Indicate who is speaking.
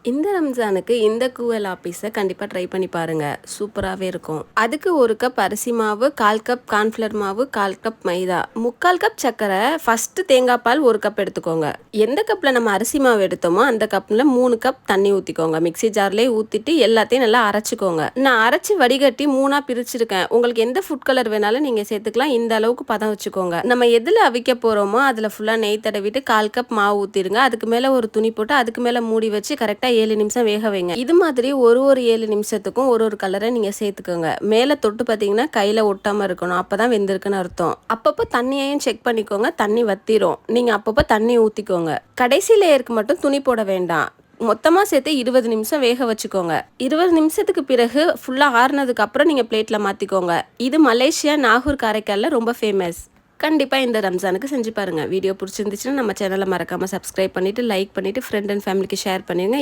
Speaker 1: இந்த ரம்ஜானுக்கு இந்த கூவல் ஆப்பீஸை கண்டிப்பாக ட்ரை பண்ணி பாருங்கள். சூப்பராகவே இருக்கும். அதுக்கு 1 கப் அரிசி மாவு, 1/4 கப் கார்ன்ஃப்ளவர் மாவு, 1/4 கப் மைதா, 3/4 கப் சர்க்கரை, ஃபஸ்ட்டு தேங்காய் பால் 1 கப் எடுத்துக்கோங்க. எந்த கப்பில் நம்ம அரிசி மாவு எடுத்தோமோ அந்த கப்பில் 3 கப் தண்ணி ஊற்றிக்கோங்க. மிக்சி ஜார்லேயே ஊற்றிட்டு எல்லாத்தையும் நல்லா அரைச்சிக்கோங்க. நான் அரைச்சி வடிகட்டி 3ஆக பிரிச்சிருக்கேன். உங்களுக்கு எந்த ஃபுட் கலர் வேணாலும் நீங்கள் சேர்த்துக்கலாம். இந்த அளவுக்கு பதம் வச்சுக்கோங்க. நம்ம எதில் அவிக்க போகிறோமோ அதில் ஃபுல்லாக நெய் தடவிட்டு 1/4 கப் மாவு ஊற்றிடுங்க. அதுக்கு மேலே ஒரு துணி போட்டு அதுக்கு மேலே மூடி வச்சு கரெக்டாக 7 நிமிஷம் வேக வைங்க. இது மாதிரி ஒரு 7 நிமிஷத்துக்கும் ஒரு கலரை நீங்க சேர்த்துக்கோங்க. மேல தொட்டு பார்த்தீங்கன்னா கையில ஒட்டாம இருக்கணும். அப்பதான் வெந்திருக்குன்னு அர்த்தம். அப்பப்போ தண்ணியையும் செக் பண்ணிக்கோங்க. தண்ணி வத்திரும். நீங்க அப்பப்போ தண்ணி ஊத்திக்கோங்க. கடைசி லேயருக்கு மட்டும் துணி போட வேண்டாம். மொத்தமாக சேர்த்து 20 நிமிஷம் வேக வச்சுக்கோங்க. 20 நிமிஷத்துக்கு பிறகு ஃபுல்லாக ஆறுனதுக்கு அப்புறம் நீங்கள் பிளேட்டில் மாற்றிக்கோங்க. இது மலேசியா நாகூர் காரைக்காலில் ரொம்ப ஃபேமஸ். கண்டிப்பாக இந்த ரம்ஜானுக்கு செஞ்சு பாருங்கள். வீடியோ பிடிச்சிருந்துச்சுன்னா நம்ம சேனலை மறக்காமல் சப்ஸ்கிரைப் பண்ணிவிட்டு லைக் பண்ணிவிட்டு ஃப்ரெண்ட் அண்ட் ஃபேமிலிக்கு ஷேர் பண்ணிடுங்க.